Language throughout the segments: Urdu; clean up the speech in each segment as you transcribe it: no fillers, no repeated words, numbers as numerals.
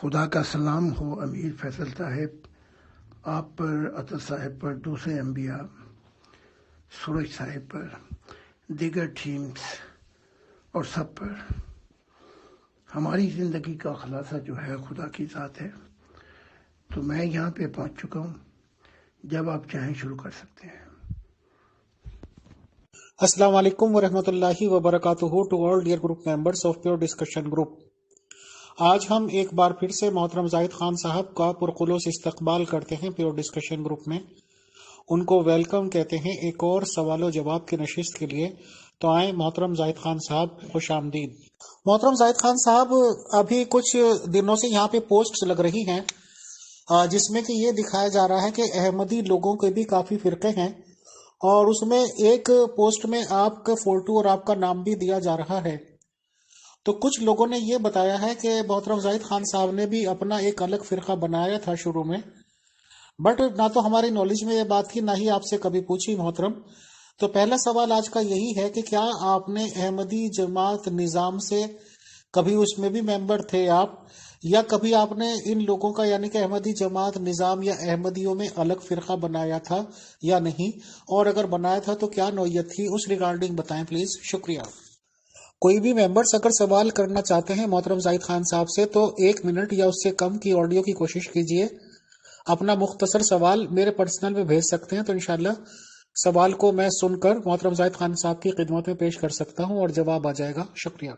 خدا کا سلام ہو امیر فیصل صاحب، آپ پر، عطا صاحب پر، دوسرے انبیاء، سورج صاحب پر، دیگر ٹیمز اور سب پر۔ ہماری زندگی کا خلاصہ جو ہے خدا کی ذات ہے، تو میں یہاں پہ پہنچ چکا ہوں، جب آپ چاہیں شروع کر سکتے ہیں۔ السلام علیکم ورحمۃ اللہ وبرکاتہ to all dear group members of pure discussion group. آج ہم ایک بار پھر سے محترم زاہد خان صاحب کا پرخلوص استقبال کرتے ہیں پیور ڈسکشن گروپ میں۔ ان کو ویلکم کہتے ہیں ایک اور سوال و جواب کی نشست کے لیے۔ تو آئیں محترم زاہد خان صاحب، خوش آمدید۔ محترم زاہد خان صاحب، ابھی کچھ دنوں سے یہاں پہ پوسٹس لگ رہی ہیں جس میں کہ یہ دکھایا جا رہا ہے کہ احمدی لوگوں کے بھی کافی فرقے ہیں، اور اس میں ایک پوسٹ میں آپ کا فوٹو اور آپ کا نام بھی دیا جا رہا ہے۔ تو کچھ لوگوں نے یہ بتایا ہے کہ محترم زاہد خان صاحب نے بھی اپنا ایک الگ فرقہ بنایا تھا شروع میں، بٹ نہ تو ہماری نالج میں یہ بات تھی، نہ ہی آپ سے کبھی پوچھی محترم۔ تو پہلا سوال آج کا یہی ہے کہ کیا آپ نے احمدی جماعت نظام سے کبھی اس میں بھی ممبر تھے آپ، یا کبھی آپ نے ان لوگوں کا یعنی کہ احمدی جماعت نظام یا احمدیوں میں الگ فرقہ بنایا تھا یا نہیں، اور اگر بنایا تھا تو کیا نوعیت تھی، اس ریگارڈنگ بتائیں پلیز، شکریہ۔ کوئی بھی ممبرس اگر سوال کرنا چاہتے ہیں محترم زاہد خان صاحب سے تو 1 منٹ یا اس سے کم کی آڈیو کی کوشش کیجئے، اپنا مختصر سوال میرے پرسنل میں بھیج سکتے ہیں، تو انشاءاللہ سوال کو میں سن کر محترم زاہد خان صاحب کی خدمت میں پیش کر سکتا ہوں اور جواب آ جائے گا۔ شکریہ۔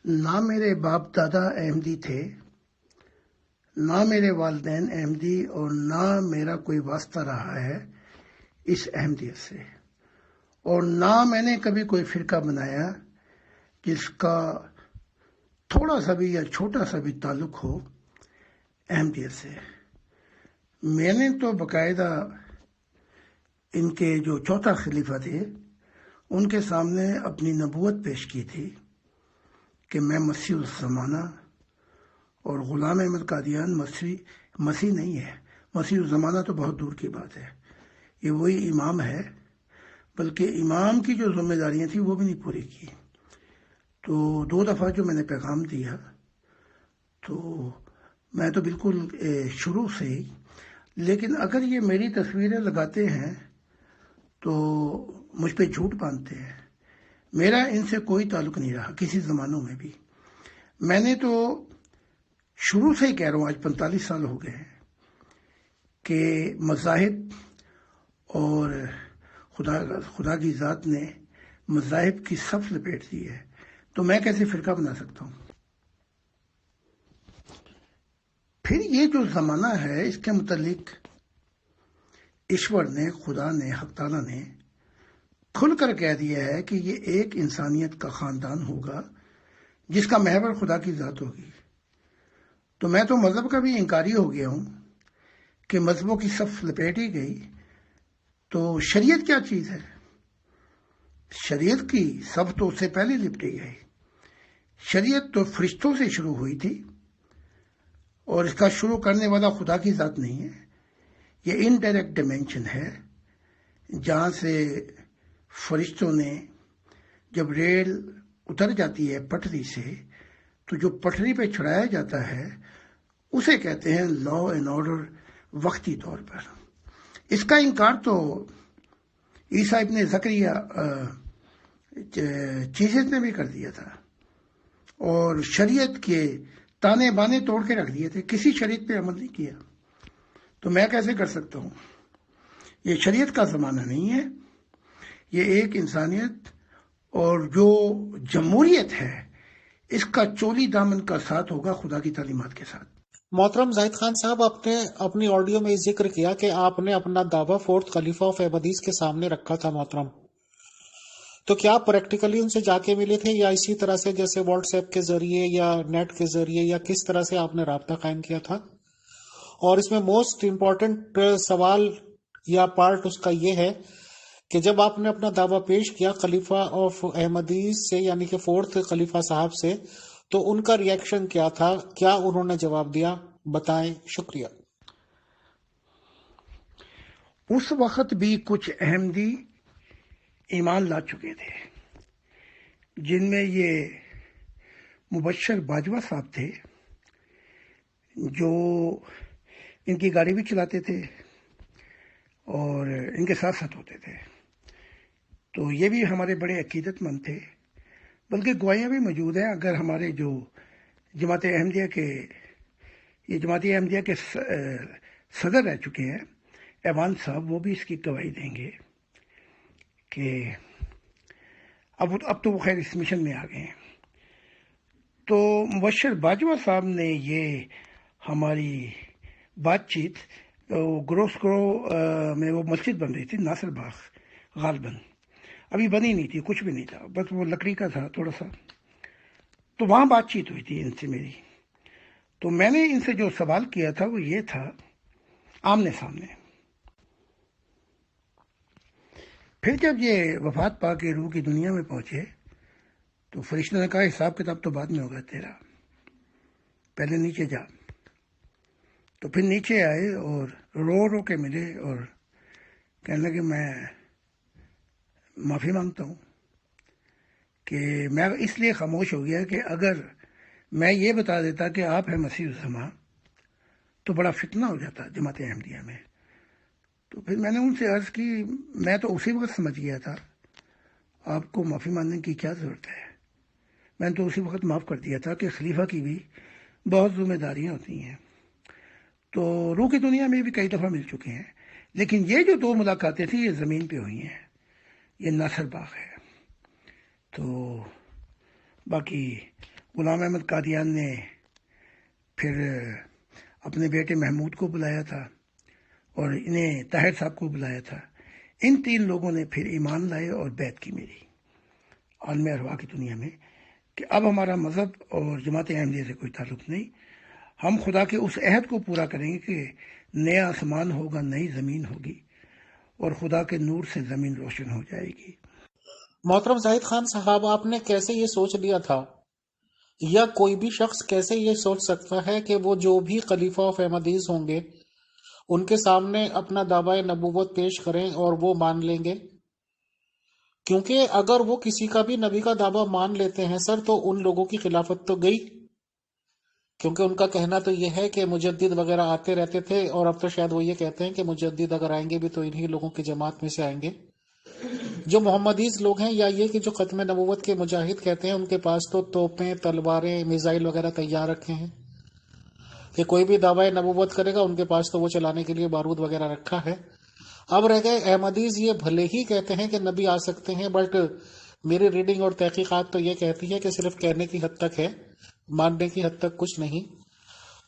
نہ میرے باپ دادا احمدی تھے، نہ میرے والدین احمدی، اور نہ میرا کوئی واسطہ رہا ہے اس احمدیت سے، اور نہ میں نے کبھی کوئی فرقہ بنایا جس کا تھوڑا سا بھی یا چھوٹا سا بھی تعلق ہو احمدیت سے۔ میں نے تو باقاعدہ ان کے جو چوتھا خلیفہ تھے ان کے سامنے اپنی نبوت پیش کی تھی کہ میں مسیح الزمانہ، اور غلام احمد قادیان مسیح نہیں ہے، مسیح الزمانہ تو بہت دور کی بات ہے، یہ وہی امام ہے، بلکہ امام کی جو ذمہ داریاں تھیں وہ بھی نہیں پوری کی۔ تو 2 دفعہ جو میں نے پیغام دیا، تو میں تو بالکل شروع سے ہی، لیکن اگر یہ میری تصویریں لگاتے ہیں تو مجھ پہ جھوٹ باندھتے ہیں۔ میرا ان سے کوئی تعلق نہیں رہا کسی زمانوں میں بھی۔ میں نے تو شروع سے ہی کہہ رہا ہوں، آج 45 سال ہو گئے ہیں کہ مذاہب اور خدا کی ذات نے مذاہب کی صف لپیٹ دی ہے، تو میں کیسے فرقہ بنا سکتا ہوں؟ پھر یہ جو زمانہ ہے اس کے متعلق ایشور نے، خدا نے، حق تعالیٰ نے کھل کر کہہ دیا ہے کہ یہ ایک انسانیت کا خاندان ہوگا جس کا محور خدا کی ذات ہوگی۔ تو میں تو مذہب کا بھی انکاری ہو گیا ہوں کہ مذہبوں کی صف لپیٹی گئی، تو شریعت کیا چیز ہے؟ شریعت کی صف تو اس سے پہلے لپٹی گئی۔ شریعت تو فرشتوں سے شروع ہوئی تھی، اور اس کا شروع کرنے والا خدا کی ذات نہیں ہے، یہ انڈائریکٹ ڈائمینشن ہے، جہاں سے فرشتوں نے، جب ریل اتر جاتی ہے پٹری سے، تو جو پٹری پہ چڑھایا جاتا ہے اسے کہتے ہیں لا اینڈ آرڈر وقتی طور پر۔ اس کا انکار تو عیسیٰ ابن زکریا چیزیں نے بھی کر دیا تھا، اور شریعت کے تانے بانے توڑ کے رکھ دیے تھے، کسی شریعت پہ عمل نہیں کیا۔ تو میں کیسے کر سکتا ہوں؟ یہ شریعت کا زمانہ نہیں ہے، یہ ایک انسانیت اور جو جمہوریت ہے اس کا چولی دامن کا ساتھ ہوگا خدا کی تعلیمات کے ساتھ۔ محترم زاہد خان صاحب، آپ نے اپنی آڈیو میں ذکر کیا کہ آپ نے اپنا دعویٰ 4th خلیفہ آف احمدیز کے سامنے رکھا تھا محترم، تو کیا پریکٹیکلی ان سے جا کے ملے تھے، یا اسی طرح سے جیسے واٹس ایپ کے ذریعے یا نیٹ کے ذریعے، یا کس طرح سے آپ نے رابطہ قائم کیا تھا؟ اور اس میں موسٹ امپورٹنٹ سوال یا پارٹ اس کا یہ ہے کہ جب آپ نے اپنا دعویٰ پیش کیا خلیفہ آف احمدیز سے یعنی کہ 4th خلیفہ صاحب سے، تو ان کا ریئیکشن کیا تھا، کیا انہوں نے جواب دیا، بتائیں، شکریہ۔ اس وقت بھی کچھ احمدی ایمان لا چکے تھے، جن میں یہ مبشر باجوہ صاحب تھے جو ان کی گاڑی بھی چلاتے تھے اور ان کے ساتھ ساتھ ہوتے تھے. تو یہ بھی ہمارے بڑے عقیدت مند تھے، بلکہ گواہیاں بھی موجود ہیں. اگر ہمارے جو جماعت احمدیہ کے صدر رہ چکے ہیں ایوان صاحب، وہ بھی اس کی گواہی دیں گے کہ اب تو وہ خیر اس مشن میں آ گئے ہیں. تو مبشر باجوہ صاحب نے یہ ہماری بات چیت گروسکرو میں وہ مسجد بن رہی تھی ناصر باغ غالباً، ابھی بنی نہیں تھی، کچھ بھی نہیں تھا، بس وہ لکڑی کا تھا تھوڑا سا. تو وہاں بات چیت ہوئی تھی ان سے میری. تو میں نے ان سے جو سوال کیا تھا وہ یہ تھا آمنے سامنے. پھر جب یہ وفات پا کے روح کی دنیا میں پہنچے تو فرشتوں نے کہا حساب کتاب تو بعد میں ہوگا تیرا، پہلے نیچے جا. تو پھر نیچے آئے اور رو رو کے ملے اور کہنے لگے میں معافی مانگتا ہوں کہ میں اس لیے خاموش ہو گیا کہ اگر میں یہ بتا دیتا کہ آپ ہیں مسیح الزماں تو بڑا فتنہ ہو جاتا جماعت احمدیہ میں. تو پھر میں نے ان سے عرض کی میں تو اسی وقت سمجھ گیا تھا آپ کو معافی مانگنے کی کیا ضرورت ہے، میں نے تو اسی وقت معاف کر دیا تھا کہ خلیفہ کی بھی بہت ذمہ داریاں ہوتی ہیں. تو روح کی دنیا میں بھی کئی دفعہ مل چکے ہیں، لیکن یہ جو 2 ملاقاتیں تھیں یہ زمین پہ ہوئی ہیں، یہ ناصر باغ ہے. تو باقی غلام احمد قادیان نے پھر اپنے بیٹے محمود کو بلایا تھا اور انہیں طاہر صاحب کو بلایا تھا. ان 3 لوگوں نے پھر ایمان لائے اور بیعت کی میری عالم ارواح کی دنیا میں کہ اب ہمارا مذہب اور جماعت احمدیہ سے کوئی تعلق نہیں، ہم خدا کے اس عہد کو پورا کریں گے کہ نیا آسمان ہوگا، نئی زمین ہوگی اور خدا کے نور سے زمین روشن ہو جائے گی. محترم زاہد خان صاحب، آپ نے کیسے یہ سوچ لیا تھا، یا کوئی بھی شخص کیسے یہ سوچ سکتا ہے کہ وہ جو بھی خلیفہ آف احمدیز ہوں گے ان کے سامنے اپنا دعوی نبوت پیش کریں اور وہ مان لیں گے؟ کیونکہ اگر وہ کسی کا بھی نبی کا دعویٰ مان لیتے ہیں سر، تو ان لوگوں کی خلافت تو گئی، کیونکہ ان کا کہنا تو یہ ہے کہ مجدد وغیرہ آتے رہتے تھے، اور اب تو شاید وہ یہ کہتے ہیں کہ مجدد اگر آئیں گے بھی تو انہی لوگوں کی جماعت میں سے آئیں گے. جو محمدیز لوگ ہیں یا یہ کہ جو ختم نبوت کے مجاہد کہتے ہیں، ان کے پاس تو توپیں، تلواریں، میزائل وغیرہ تیار رکھے ہیں کہ کوئی بھی دعوی نبوت کرے گا ان کے پاس تو وہ چلانے کے لیے بارود وغیرہ رکھا ہے. اب رہ گئے احمدیز، یہ بھلے ہی کہتے ہیں کہ نبی آ سکتے ہیں، بٹ میری ریڈنگ اور تحقیقات تو یہ کہتی ہے کہ صرف کہنے کی حد تک ہے، ماننے کی حد تک کچھ نہیں.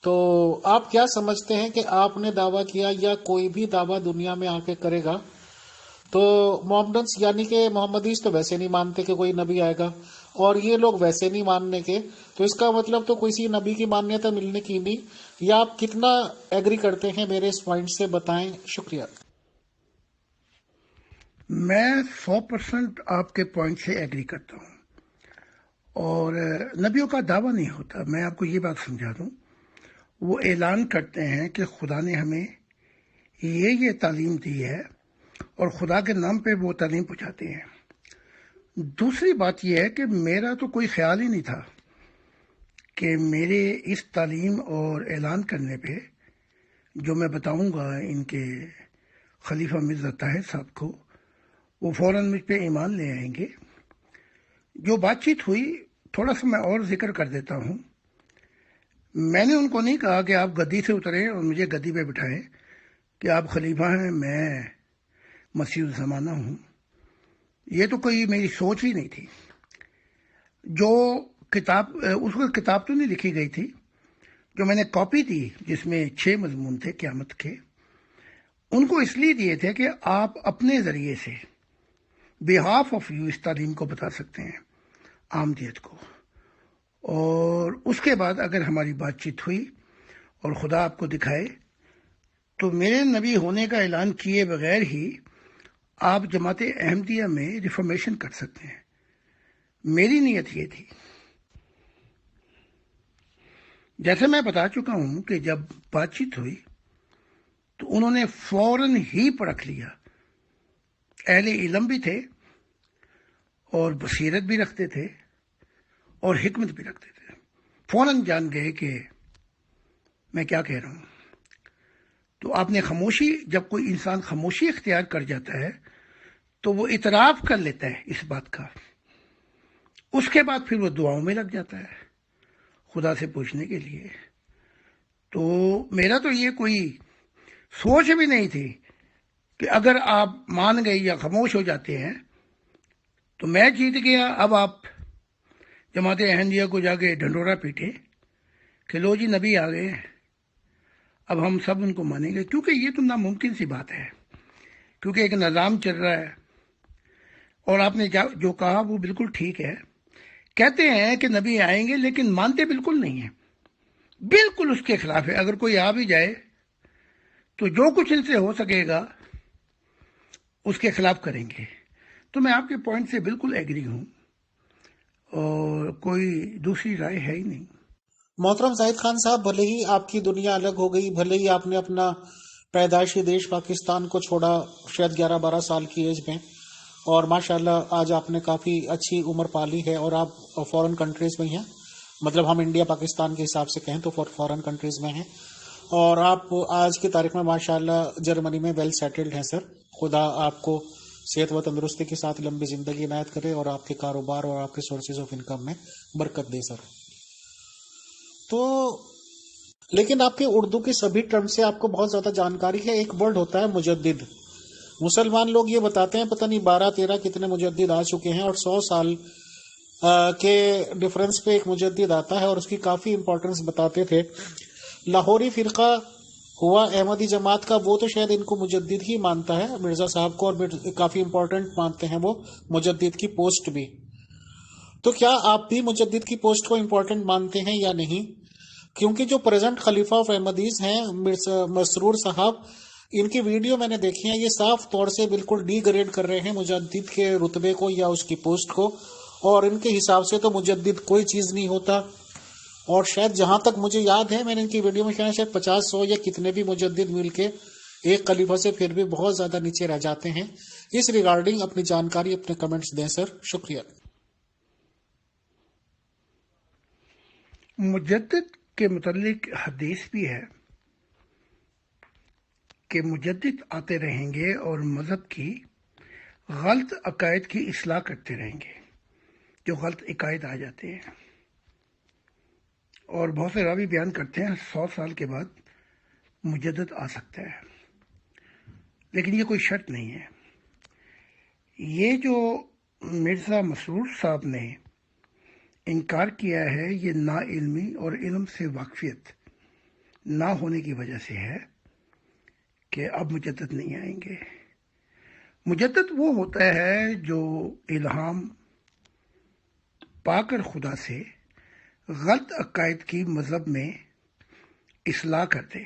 تو آپ کیا سمجھتے ہیں کہ آپ نے دعویٰ کیا یا کوئی بھی دعویٰ دنیا میں آ کے کرے گا تو محمدنس یعنی کہ محمدیز تو ویسے نہیں مانتے کہ کوئی نبی آئے گا، اور یہ لوگ ویسے نہیں ماننے کے، تو اس کا مطلب تو کسی نبی کی مانیتا ملنے کی نہیں. یا آپ کتنا ایگری کرتے ہیں میرے اس پوائنٹ سے بتائیں. شکریہ. میں 100% آپ کے پوائنٹ سے ایگری کرتا ہوں، اور نبیوں کا دعویٰ نہیں ہوتا. میں آپ کو یہ بات سمجھا دوں، وہ اعلان کرتے ہیں کہ خدا نے ہمیں یہ تعلیم دی ہے اور خدا کے نام پہ وہ تعلیم پہنچاتے ہیں. دوسری بات یہ ہے کہ میرا تو کوئی خیال ہی نہیں تھا کہ میرے اس تعلیم اور اعلان کرنے پہ جو میں بتاؤں گا ان کے خلیفہ مرزا طاہر صاحب کو، وہ فوراً مجھ پہ ایمان لے آئیں گے. جو بات چیت ہوئی تھوڑا سا میں اور ذکر کر دیتا ہوں. میں نے ان کو نہیں کہا کہ آپ گدی سے اتریں اور مجھے گدی پہ بٹھائیں کہ آپ خلیفہ ہیں، میں مسیح الزمانہ ہوں. یہ تو کوئی میری سوچ ہی نہیں تھی. جو کتاب اس وقت کتاب تو نہیں لکھی گئی تھی، جو میں نے کاپی دی جس میں 6 مضمون تھے قیامت کے، ان کو اس لیے دیے تھے کہ آپ اپنے ذریعے سے بہاف آف یو اس تعلیم کو بتا سکتے ہیں عامدیت کو. اور اس کے بعد اگر ہماری بات چیت ہوئی اور خدا آپ کو دکھائے تو میرے نبی ہونے کا اعلان کیے بغیر ہی آپ جماعت احمدیہ میں ریفارمیشن کر سکتے ہیں. میری نیت یہ تھی. جیسے میں بتا چکا ہوں کہ جب بات چیت ہوئی تو انہوں نے فوراً ہی پرکھ لیا. اہل علم بھی تھے اور بصیرت بھی رکھتے تھے اور حکمت بھی رکھتے تھے. فوراً جان گئے کہ میں کیا کہہ رہا ہوں. تو آپ نے خاموشی، جب کوئی انسان خاموشی اختیار کر جاتا ہے تو وہ اعتراف کر لیتا ہے اس بات کا. اس کے بعد پھر وہ دعاؤں میں لگ جاتا ہے خدا سے پوچھنے کے لیے. تو میرا تو یہ کوئی سوچ بھی نہیں تھی کہ اگر آپ مان گئے یا خاموش ہو جاتے ہیں تو میں جیت گیا. اب آپ جماعت احمدیہ کو جا کے ڈھنڈورا پیٹے کہ لو جی نبی آ گئے، اب ہم سب ان کو مانیں گے. کیونکہ یہ تو ناممکن سی بات ہے، کیونکہ ایک نظام چل رہا ہے. اور آپ نے جو کہا وہ بالکل ٹھیک ہے. کہتے ہیں کہ نبی آئیں گے لیکن مانتے بالکل نہیں ہیں، بالکل اس کے خلاف ہے. اگر کوئی آ بھی جائے تو جو کچھ ان سے ہو سکے گا اس کے خلاف کریں گے. تو میں آپ کے پوائنٹ سے بالکل ایگری ہوں اور کوئی دوسری رائے ہے ہی نہیں. محترم زاہد خان صاحب، بھلے ہی آپ کی دنیا الگ ہو گئی، بھلے ہی آپ نے اپنا پیدائشی دیش پاکستان کو چھوڑا شاید 11-12 سال کی ایج میں، اور ماشاءاللہ آج آپ نے کافی اچھی عمر پالی ہے اور آپ فورن کنٹریز میں ہیں. مطلب ہم انڈیا پاکستان کے حساب سے کہیں تو فورن کنٹریز میں ہیں، اور آپ آج کی تاریخ میں ماشاءاللہ جرمنی میں ویل سیٹلڈ ہیں. سر، خدا آپ کو صحت و تندرستی کے ساتھ لمبی زندگی عنایت کرے اور آپ کے کاروبار اور آپ کے سورسز آف انکم میں برکت دے. سر، تو لیکن آپ کے اردو کی سبھی ٹرم سے آپ کو بہت زیادہ جانکاری ہے. ایک ورڈ ہوتا ہے مجدد. مسلمان لوگ یہ بتاتے ہیں پتہ نہیں 12-13 کتنے مجدد آ چکے ہیں، اور 100 سال کے ڈیفرنس پہ ایک مجدد آتا ہے، اور اس کی کافی امپورٹنس بتاتے تھے. لاہوری فرقہ ہوا احمدی جماعت کا، وہ تو شاید ان کو مجدد ہی مانتا ہے، مرزا صاحب کو، اور کافی امپورٹنٹ مانتے ہیں وہ مجدد کی پوسٹ بھی. تو کیا آپ بھی مجدد کی پوسٹ کو امپورٹنٹ مانتے ہیں یا نہیں؟ کیونکہ جو پریزنٹ خلیفہ آف احمدیز ہیں مسرور صاحب، ان کی ویڈیو میں نے دیکھی ہیں، یہ صاف طور سے بالکل ڈی گریڈ کر رہے ہیں مجدد کے رتبے کو یا اس کی پوسٹ کو، اور ان کے حساب سے تو مجدد کوئی چیز نہیں ہوتا. اور شاید جہاں تک مجھے یاد ہے، میں نے ان کی ویڈیو میں شاید 50-100 یا کتنے بھی مجدد مل کے ایک خلیفہ سے پھر بھی بہت زیادہ نیچے رہ جاتے ہیں. اس ریگارڈنگ اپنی جانکاری، اپنے کمنٹس دیں سر. شکریہ. مجدد کے متعلق حدیث بھی ہے کہ مجدد آتے رہیں گے اور مذہب کی غلط عقائد کی اصلاح کرتے رہیں گے. جو غلط عقائد آ جاتے ہیں، اور بہت سے راوی بیان کرتے ہیں 100 سال کے بعد مجدد آ سکتا ہے، لیکن یہ کوئی شرط نہیں ہے. یہ جو مرزا مسرور صاحب نے انکار کیا ہے، یہ نا علمی اور علم سے واقفیت نہ ہونے کی وجہ سے ہے کہ اب مجدد نہیں آئیں گے. مجدد وہ ہوتا ہے جو الہام پا کر خدا سے غلط عقائد کی مذہب میں اصلاح کرتے.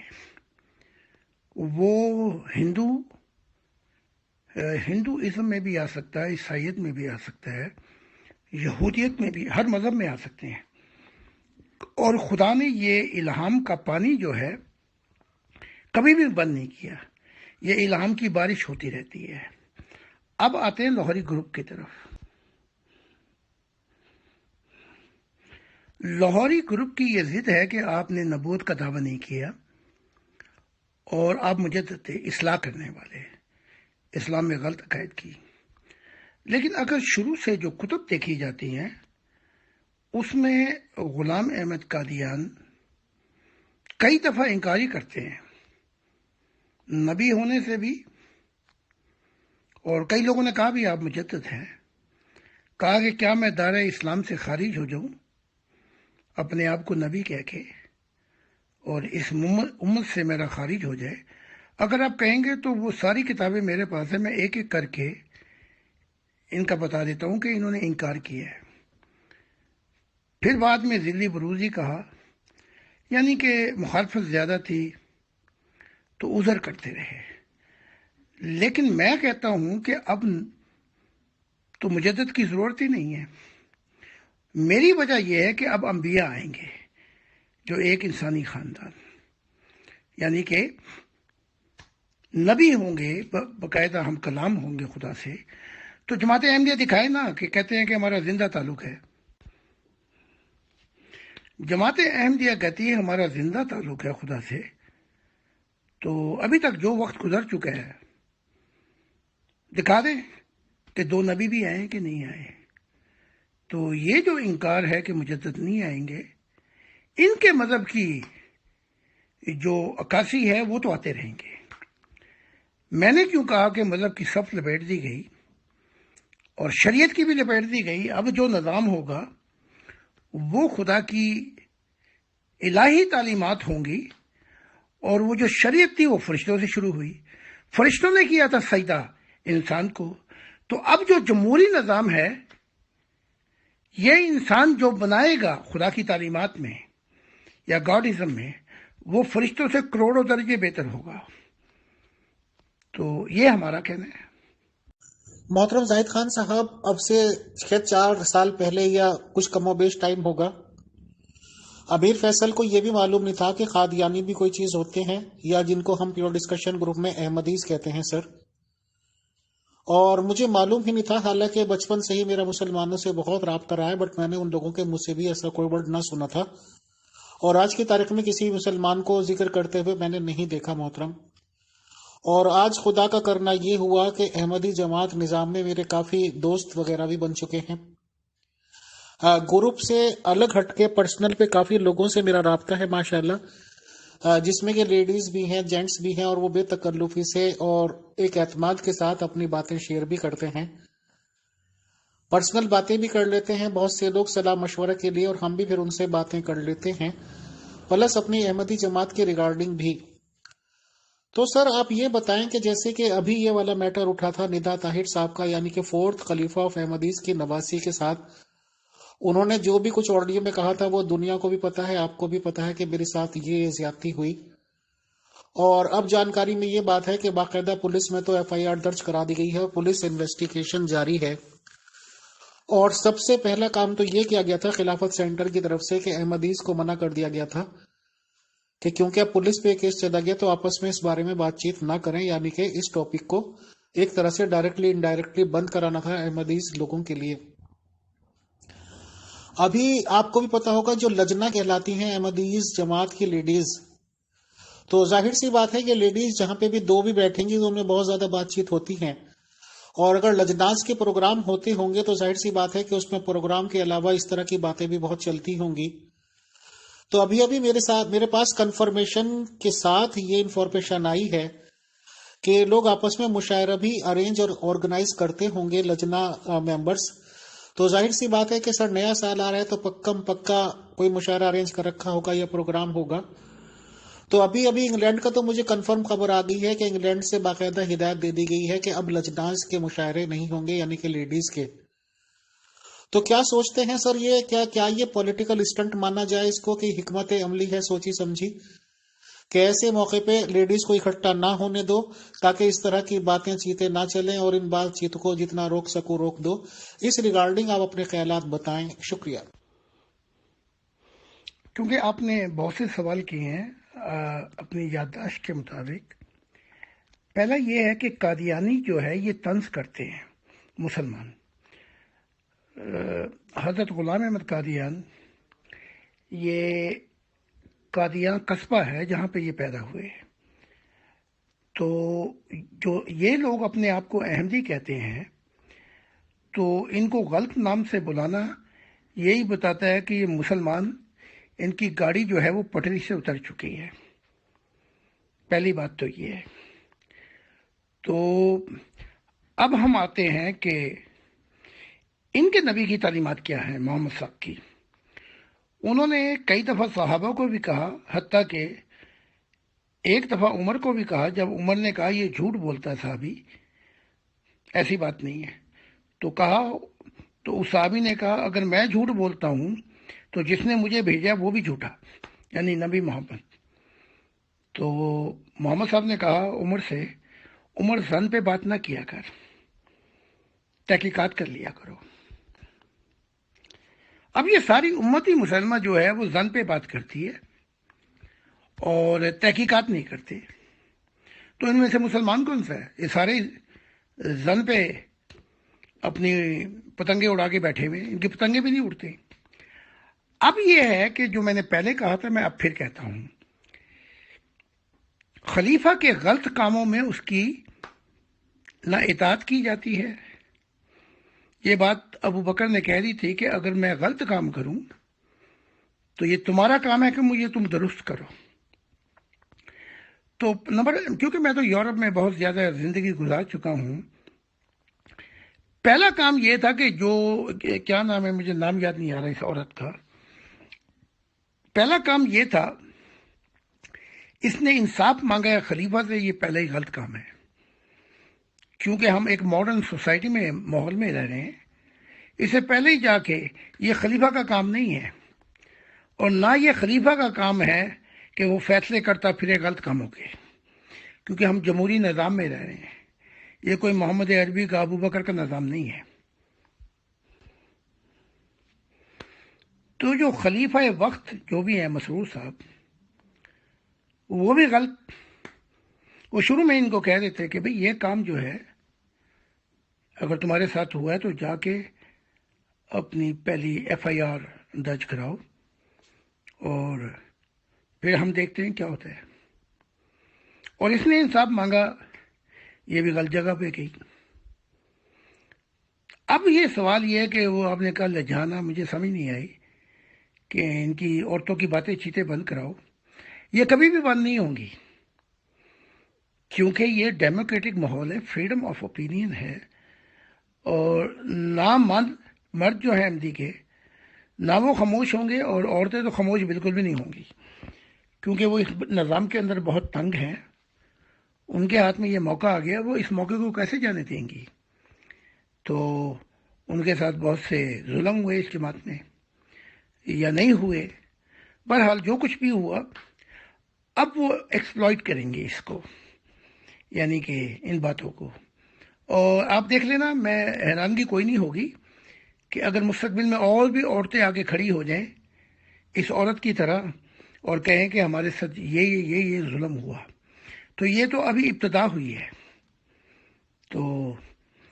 وہ ہندوازم میں بھی آ سکتا ہے، عیسائیت میں بھی آ سکتا ہے، یہودیت میں بھی، ہر مذہب میں آ سکتے ہیں. اور خدا نے یہ الہام کا پانی جو ہے کبھی بھی بند نہیں کیا، یہ الہام کی بارش ہوتی رہتی ہے. اب آتے ہیں لاہوری گروپ کی طرف. لاہوری گروپ کی یہ ضد ہے کہ آپ نے نبوت کا دعویٰ نہیں کیا اور آپ مجدد تھے، اصلاح کرنے والے، اسلام میں غلط عقائد کی. لیکن اگر شروع سے جو کتب دیکھی جاتی ہیں اس میں غلام احمد قادیان کئی دفعہ انکاری کرتے ہیں نبی ہونے سے بھی، اور کئی لوگوں نے کہا بھی آپ مجدد ہیں. کہا کہ کیا میں دائرہ اسلام سے خارج ہو جاؤں اپنے آپ کو نبی کہہ کے، اور اس امت سے میرا خارج ہو جائے؟ اگر آپ کہیں گے تو وہ ساری کتابیں میرے پاس ہیں، میں ایک ایک کر کے ان کا بتا دیتا ہوں کہ انہوں نے انکار کیا ہے. پھر بعد میں ذلی بروزی کہا، یعنی کہ مخالفت زیادہ تھی تو عذر کرتے رہے. لیکن میں کہتا ہوں کہ اب تو مجدد کی ضرورت ہی نہیں ہے. میری وجہ یہ ہے کہ اب انبیاء آئیں گے جو ایک انسانی خاندان، یعنی کہ نبی ہوں گے، باقاعدہ ہم کلام ہوں گے خدا سے. تو جماعت احمدیہ دکھائے نا کہ کہتے ہیں کہ ہمارا زندہ تعلق ہے. جماعت احمدیہ کہتی ہے ہمارا زندہ تعلق ہے خدا سے، تو ابھی تک جو وقت گزر چکا ہے دکھا دیں کہ دو نبی بھی آئے کہ نہیں آئے۔ تو یہ جو انکار ہے کہ مجدد نہیں آئیں گے، ان کے مذہب کی جو عکاسی ہے وہ تو آتے رہیں گے۔ میں نے کیوں کہا کہ مذہب کی صف لپیٹ دی گئی اور شریعت کی بھی لپیٹ دی گئی، اب جو نظام ہوگا وہ خدا کی الہی تعلیمات ہوں گی، اور وہ جو شریعت تھی وہ فرشتوں سے شروع ہوئی، فرشتوں نے کیا تھا سجدہ انسان کو۔ تو اب جو جمہوری نظام ہے یہ انسان جو بنائے گا خدا کی تعلیمات میں یا گاڈزم میں، وہ فرشتوں سے کروڑوں درجے بہتر ہوگا۔ تو یہ ہمارا کہنا ہے۔ محترم زاہد خان صاحب، اب سے شاید 4 سال پہلے یا کچھ کم و بیش ٹائم ہوگا، امیر فیصل کو یہ بھی معلوم نہیں تھا کہ قادیانی بھی کوئی چیز ہوتے ہیں، یا جن کو ہم پیور ڈسکشن گروپ میں احمدیز کہتے ہیں سر۔ اور مجھے معلوم ہی نہیں تھا، حالانکہ بچپن سے ہی میرا مسلمانوں سے بہت رابطہ رہا ہے، بٹ میں نے ان لوگوں کے منہ سے بھی ایسا کوئی ورڈ نہ سنا تھا، اور آج کی تاریخ میں کسی مسلمان کو ذکر کرتے ہوئے میں نے نہیں دیکھا محترم۔ اور آج خدا کا کرنا یہ ہوا کہ احمدی جماعت نظام میں میرے کافی دوست وغیرہ بھی بن چکے ہیں۔ گروپ سے الگ ہٹ کے پرسنل پہ کافی لوگوں سے میرا رابطہ ہے ماشاءاللہ، جس میں کہ لیڈیز بھی ہیں، جینٹس بھی ہیں، اور وہ بے تکلفی سے اور ایک اعتماد کے ساتھ اپنی باتیں شیئر بھی کرتے ہیں، پرسنل باتیں بھی کر لیتے ہیں۔ بہت سے لوگ صلاح مشورہ کے لیے، اور ہم بھی پھر ان سے باتیں کر لیتے ہیں، پلس اپنی احمدی جماعت کے ریگارڈنگ بھی۔ تو سر آپ یہ بتائیں کہ جیسے کہ ابھی یہ والا میٹر اٹھا تھا ندا طاہر صاحب کا، یعنی کہ 4th خلیفہ آف احمدیز کی نواسی کے ساتھ، انہوں نے جو بھی کچھ آڈیو میں کہا تھا وہ دنیا کو بھی پتا ہے، آپ کو بھی پتا ہے کہ میرے ساتھ یہ زیادتی ہوئی، اور اب جانکاری میں یہ بات ہے کہ باقاعدہ پولیس میں تو FIR درج کرا دی گئی ہے اور پولیس انویسٹیگیشن جاری ہے۔ اور سب سے پہلا کام تو یہ کیا گیا تھا خلافت سینٹر کی طرف سے کہ احمدیز کو منع کر دیا گیا تھا کہ کیونکہ اب پولیس پہ کیس چلا گیا تو آپس میں اس بارے میں بات چیت نہ کریں، یعنی کہ اس ٹاپک کو ایک طرح سے ڈائریکٹلی انڈائریکٹلی بند کرانا تھا احمدیز لوگوں کے لیے۔ ابھی آپ کو بھی پتا ہوگا جو لجنا کہلاتی ہیں احمدیز جماعت کی لیڈیز، تو ظاہر سی بات ہے کہ لیڈیز جہاں پہ بھی دو بھی بیٹھیں گی تو ان میں بہت زیادہ بات چیت ہوتی ہیں، اور اگر لجناز کے پروگرام ہوتے ہوں گے تو ظاہر سی بات ہے کہ اس میں پروگرام کے علاوہ اس طرح کی باتیں بھی بہت چلتی ہوں گی۔ تو ابھی میرے پاس کنفرمیشن کے ساتھ یہ انفارمیشن آئی ہے کہ لوگ آپس میں مشاعرہ بھی ارینج اور آرگنائز کرتے ہوں گے لجنا ممبرز۔ تو ظاہر سی بات ہے کہ سر نیا سال آ رہا ہے تو پکا کوئی مشاعرہ ارینج کر رکھا ہوگا یا پروگرام ہوگا۔ تو ابھی انگلینڈ کا تو مجھے کنفرم خبر آ گئی ہے کہ انگلینڈ سے باقاعدہ ہدایت دے دی گئی ہے کہ اب لجناز کے مشاعرے نہیں ہوں گے، یعنی کہ لیڈیز کے۔ تو کیا سوچتے ہیں سر، یہ کیا یہ پولیٹیکل اسٹنٹ مانا جائے اس کو کہ حکمت عملی ہے سوچی سمجھی کہ ایسے موقع پہ لیڈیز کو اکٹھا نہ ہونے دو تاکہ اس طرح کی باتیں چیتیں نہ چلیں، اور ان بات چیت کو جتنا روک سکو روک دو؟ اس ریگارڈنگ آپ اپنے خیالات بتائیں، شکریہ۔ کیونکہ آپ نے بہت سے سوال کیے ہیں اپنی یادداشت کے مطابق، پہلا یہ ہے کہ قادیانی جو ہے یہ طنز کرتے ہیں مسلمان۔ حضرت غلام احمد قادیان، یہ قادیان قصبہ ہے جہاں پہ یہ پیدا ہوئے، تو جو یہ لوگ اپنے آپ کو احمدی کہتے ہیں تو ان کو غلط نام سے بلانا یہی بتاتا ہے کہ یہ مسلمان، ان کی گاڑی جو ہے وہ پٹری سے اتر چکی ہے۔ پہلی بات تو یہ ہے۔ تو اب ہم آتے ہیں کہ ان کے نبی کی تعلیمات کیا ہیں محمد صاحب کی۔ انہوں نے کئی دفعہ صحابہ کو بھی کہا، حتیٰ کہ ایک دفعہ عمر کو بھی کہا، جب عمر نے کہا یہ جھوٹ بولتا ہے صحابی، ایسی بات نہیں ہے، تو کہا، تو اس صحابی نے کہا اگر میں جھوٹ بولتا ہوں تو جس نے مجھے بھیجا وہ بھی جھوٹا، یعنی نبی محمد۔ تو محمد صاحب نے کہا عمر سے، عمر زن پہ بات نہ کیا کر، تحقیقات کر لیا کرو۔ اب یہ ساری امتی مسلمہ جو ہے وہ زن پہ بات کرتی ہے اور تحقیقات نہیں کرتے، تو ان میں سے مسلمان کون سا ہے؟ یہ سارے زن پہ اپنی پتنگیں اڑا کے بیٹھے ہوئے، ان کی پتنگیں بھی نہیں اڑتے۔ اب یہ ہے کہ جو میں نے پہلے کہا تھا میں اب پھر کہتا ہوں، خلیفہ کے غلط کاموں میں اس کی نہ اطاعت کی جاتی ہے. یہ بات ابو بکر نے کہہ دی تھی کہ اگر میں غلط کام کروں تو یہ تمہارا کام ہے کہ مجھے تم درست کرو. تو کیونکہ میں تو یورپ میں بہت زیادہ زندگی گزار چکا ہوں، پہلا کام یہ تھا کہ جو کیا نام ہے، مجھے نام یاد نہیں آ رہا اس عورت کا، پہلا کام یہ تھا اس نے انصاف مانگا ہے خلیفہ سے. یہ پہلا ہی غلط کام ہے، کیونکہ ہم ایک ماڈرن سوسائٹی میں ماحول میں رہ رہے ہیں. اس سے پہلے ہی جا کے یہ خلیفہ کا کام نہیں ہے، اور نہ یہ خلیفہ کا کام ہے کہ وہ فیصلے کرتا پھرے غلط کاموں کے، کیونکہ ہم جمہوری نظام میں رہ رہے ہیں. یہ کوئی محمد عربی کا، ابو بکر کا نظام نہیں ہے. تو جو خلیفہ وقت جو بھی ہے مسرور صاحب، وہ بھی غلط. وہ شروع میں ان کو کہہ دیتے کہ بھئی یہ کام جو ہے اگر تمہارے ساتھ ہوا ہے تو جا کے اپنی پہلی ایف آئی آر درج کراؤ، اور پھر ہم دیکھتے ہیں کیا ہوتا ہے. اور اس نے انصاف مانگا، یہ بھی غلط جگہ پہ گئی. اب یہ سوال یہ ہے کہ وہ آپ نے کہا لجانا، مجھے سمجھ نہیں آئی کہ ان کی عورتوں کی باتیں چیتیں بند کراؤ. یہ کبھی بھی بند نہیں ہوں گی، کیونکہ یہ ڈیموکریٹک ماحول ہے، فریڈم آف اوپینین ہے. اور نہ مرد جو ہیں احمدی کے، نہ وہ خاموش ہوں گے، اور عورتیں تو خاموش بالکل بھی نہیں ہوں گی، کیونکہ وہ اس نظام کے اندر بہت تنگ ہیں. ان کے ہاتھ میں یہ موقع آ گیا، وہ اس موقع کو کیسے جانے دیں گی؟ تو ان کے ساتھ بہت سے ظلم ہوئے اس جماعت میں، یا نہیں ہوئے، بہرحال جو کچھ بھی ہوا، اب وہ ایکسپلائٹ کریں گے اس کو، یعنی کہ ان باتوں کو. اور آپ دیکھ لینا، میں حیرانگی کوئی نہیں ہوگی کہ اگر مستقبل میں اور بھی عورتیں آگے کھڑی ہو جائیں اس عورت کی طرح اور کہیں کہ ہمارے ساتھ یہ ظلم ہوا. تو یہ تو ابھی ابتدا ہوئی ہے، تو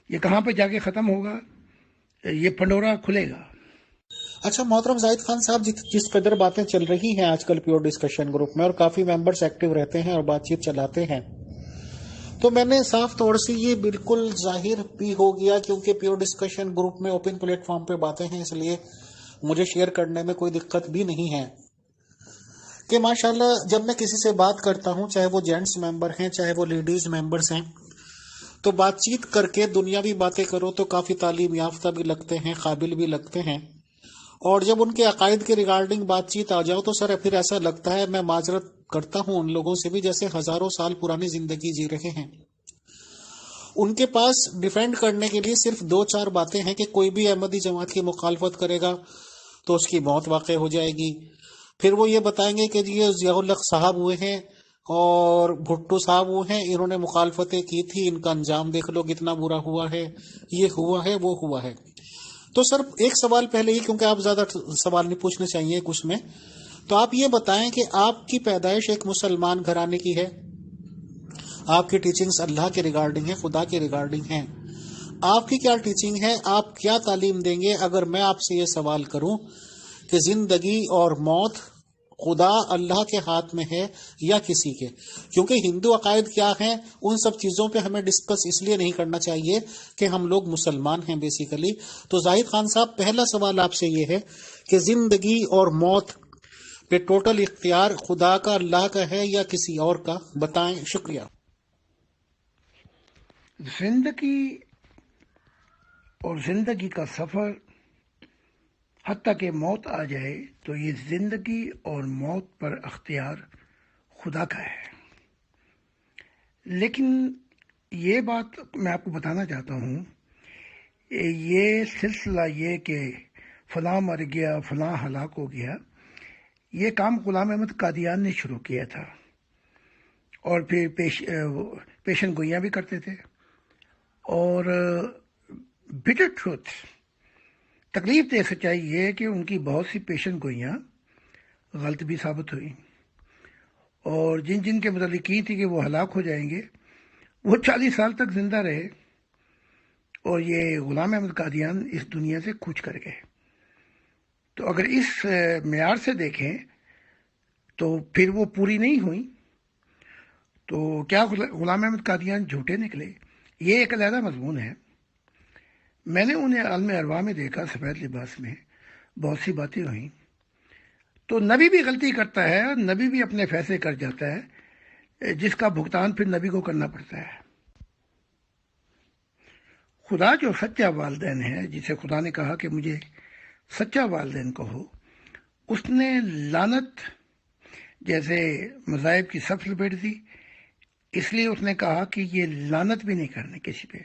یہ کہاں پہ جا کے ختم ہوگا، یہ پنڈورا کھلے گا. اچھا محترم زاہد خان صاحب، جس قدر باتیں چل رہی ہیں آج کل پیور ڈسکشن گروپ میں، اور کافی ممبرز ایکٹیو رہتے ہیں اور بات چیت چلاتے ہیں، تو میں نے صاف طور سے یہ بالکل ظاہر بھی ہو گیا، کیونکہ پیور ڈسکشن گروپ میں اوپن پلیٹ فارم پہ باتیں ہیں، اس لیے مجھے شیئر کرنے میں کوئی دقت بھی نہیں ہے، کہ ماشاءاللہ جب میں کسی سے بات کرتا ہوں، چاہے وہ جینٹس ممبر ہیں چاہے وہ لیڈیز ممبرز ہیں، تو بات چیت کر کے دنیاوی باتیں کرو تو کافی تعلیم یافتہ بھی لگتے ہیں، قابل بھی لگتے ہیں. اور جب ان کے عقائد کے ریگارڈنگ بات چیت آ جاؤ تو سر پھر ایسا لگتا ہے، میں معذرت کرتا ہوں ان لوگوں سے بھی، جیسے ہزاروں سال پرانی زندگی جی رہے ہیں. ان کے پاس ڈیفینڈ کرنے کے لیے صرف 2-4 باتیں ہیں کہ کوئی بھی احمدی جماعت کی مخالفت کرے گا تو اس کی موت واقع ہو جائے گی. پھر وہ یہ بتائیں گے کہ یہ ضیاء الحق صاحب ہوئے ہیں اور بھٹو صاحب وہ ہیں، انہوں نے مخالفتیں کی تھی، ان کا انجام دیکھ لو کتنا برا ہوا ہے، یہ ہوا ہے وہ ہوا ہے. تو سر ایک سوال پہلے ہی، کیونکہ آپ زیادہ سوال نہیں پوچھنے چاہیے کچھ میں، تو آپ یہ بتائیں کہ آپ کی پیدائش ایک مسلمان گھرانے کی ہے، آپ کی ٹیچنگز اللہ کے ریگارڈنگ ہیں، خدا کے ریگارڈنگ ہیں، آپ کی کیا ٹیچنگ ہے، آپ کیا تعلیم دیں گے اگر میں آپ سے یہ سوال کروں کہ زندگی اور موت خدا اللہ کے ہاتھ میں ہے یا کسی کے؟ کیونکہ ہندو عقائد کیا ہیں، ان سب چیزوں پہ ہمیں ڈسکس اس لیے نہیں کرنا چاہیے کہ ہم لوگ مسلمان ہیں بیسیکلی. تو زاہد خان صاحب، پہلا سوال آپ سے یہ ہے کہ زندگی اور موت پہ ٹوٹل اختیار خدا کا، اللہ کا ہے یا کسی اور کا؟ بتائیں. شکریہ. زندگی اور زندگی کا سفر، حتیٰ کہ موت آ جائے تو یہ زندگی اور موت پر اختیار خدا کا ہے. لیکن یہ بات میں آپ کو بتانا چاہتا ہوں، یہ سلسلہ یہ کہ فلاں مر گیا فلاں ہلاک ہو گیا، یہ کام غلام احمد قادیان نے شروع کیا تھا، اور پھر پیشن گوئیاں بھی کرتے تھے. اور بٹر ٹروتھ، تکلیف دہ سچائی یہ ہے کہ ان کی بہت سی پیشن گوئیاں غلط بھی ثابت ہوئی، اور جن کے متعلق کی تھی کہ وہ ہلاک ہو جائیں گے، وہ 40 سال تک زندہ رہے، اور یہ غلام احمد قادیان اس دنیا سے کوچ کر گئے. تو اگر اس معیار سے دیکھیں تو پھر وہ پوری نہیں ہوئی، تو کیا غلام احمد قادیان جھوٹے نکلے؟ یہ ایک علیحدہ مضمون ہے۔ میں نے انہیں عالم ارواح میں دیکھا، سفید لباس میں، بہت سی باتیں ہوئیں۔ تو نبی بھی غلطی کرتا ہے، نبی بھی اپنے فیصلے کر جاتا ہے، جس کا بھگتان پھر نبی کو کرنا پڑتا ہے۔ خدا جو سچا والدین ہے، جسے خدا نے کہا کہ مجھے سچا والدین کہو، اس نے لعنت جیسے مذاہب کی صف لپیٹ دی، اس لیے اس نے کہا کہ یہ لعنت بھی نہیں کرنے کسی پہ۔